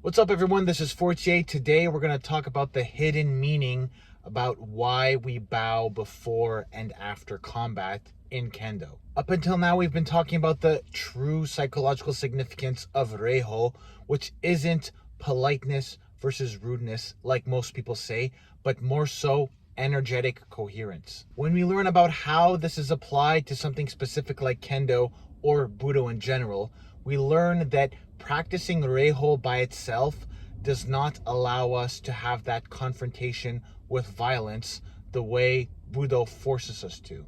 What's up, everyone? This is Fortier. Today we're going to talk about the hidden meaning about why we bow before and after combat in Kendo. Up until now, we've been talking about the true psychological significance of reiho, which isn't politeness versus rudeness like most people say, but more so energetic coherence. When we learn about how this is applied to something specific like Kendo or Budo in general, we learn that practicing reiho by itself does not allow us to have that confrontation with violence the way Budo forces us to.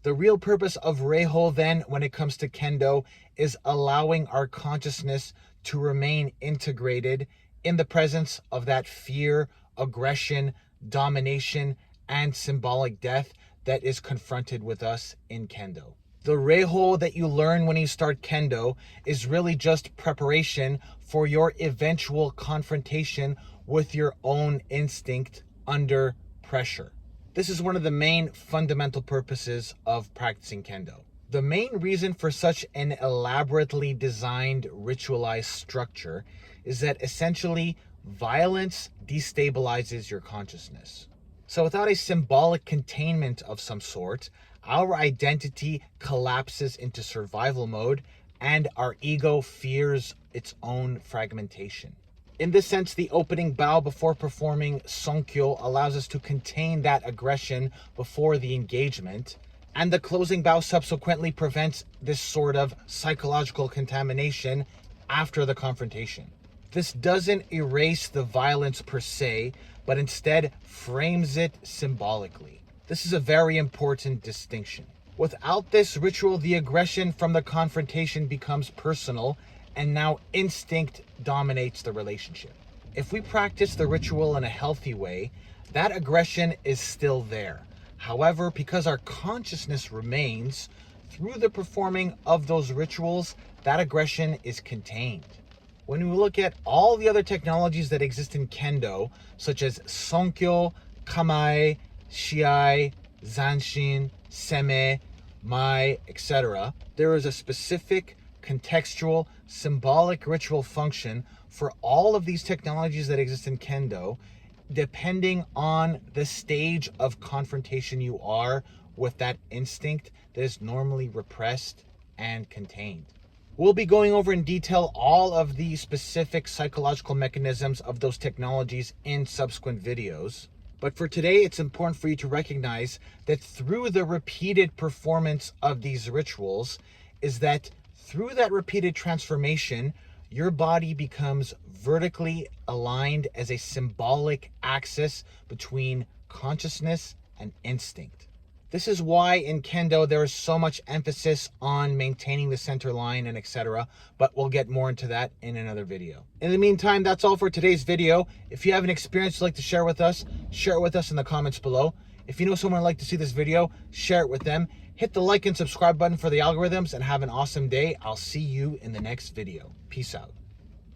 The real purpose of reiho then, when it comes to Kendo, is allowing our consciousness to remain integrated in the presence of that fear, aggression, domination, and symbolic death that is confronted with us in Kendo. The reiho that you learn when you start Kendo is really just preparation for your eventual confrontation with your own instinct under pressure. This is one of the main fundamental purposes of practicing Kendo. The main reason for such an elaborately designed ritualized structure is that essentially violence destabilizes your consciousness. So without a symbolic containment of some sort, our identity collapses into survival mode and our ego fears its own fragmentation. In this sense, the opening bow before performing Sonkyo allows us to contain that aggression before the engagement, and the closing bow subsequently prevents this sort of psychological contamination after the confrontation. This doesn't erase the violence per se, but instead frames it symbolically. This is a very important distinction. Without this ritual, the aggression from the confrontation becomes personal, and now instinct dominates the relationship. If we practice the ritual in a healthy way, that aggression is still there. However, because our consciousness remains, through the performing of those rituals, that aggression is contained. When we look at all the other technologies that exist in Kendo, such as Sonkyo, Kamae, Shiai, Zanshin, Seme, Mai, etc., there is a specific contextual, symbolic ritual function for all of these technologies that exist in Kendo, depending on the stage of confrontation you are with that instinct that is normally repressed and contained. We'll be going over in detail all of the specific psychological mechanisms of those technologies in subsequent videos. But for today, it's important for you to recognize that through the repeated performance of these rituals is that through that repeated transformation, your body becomes vertically aligned as a symbolic axis between consciousness and instinct. This is why in Kendo there is so much emphasis on maintaining the center line and etc., but we'll get more into that in another video. In the meantime, that's all for today's video. If you have an experience you'd like to share with us in the comments below. If you know someone who'd like to see this video, share it with them. Hit the like and subscribe button for the algorithms and have an awesome day. I'll see you in the next video. Peace out.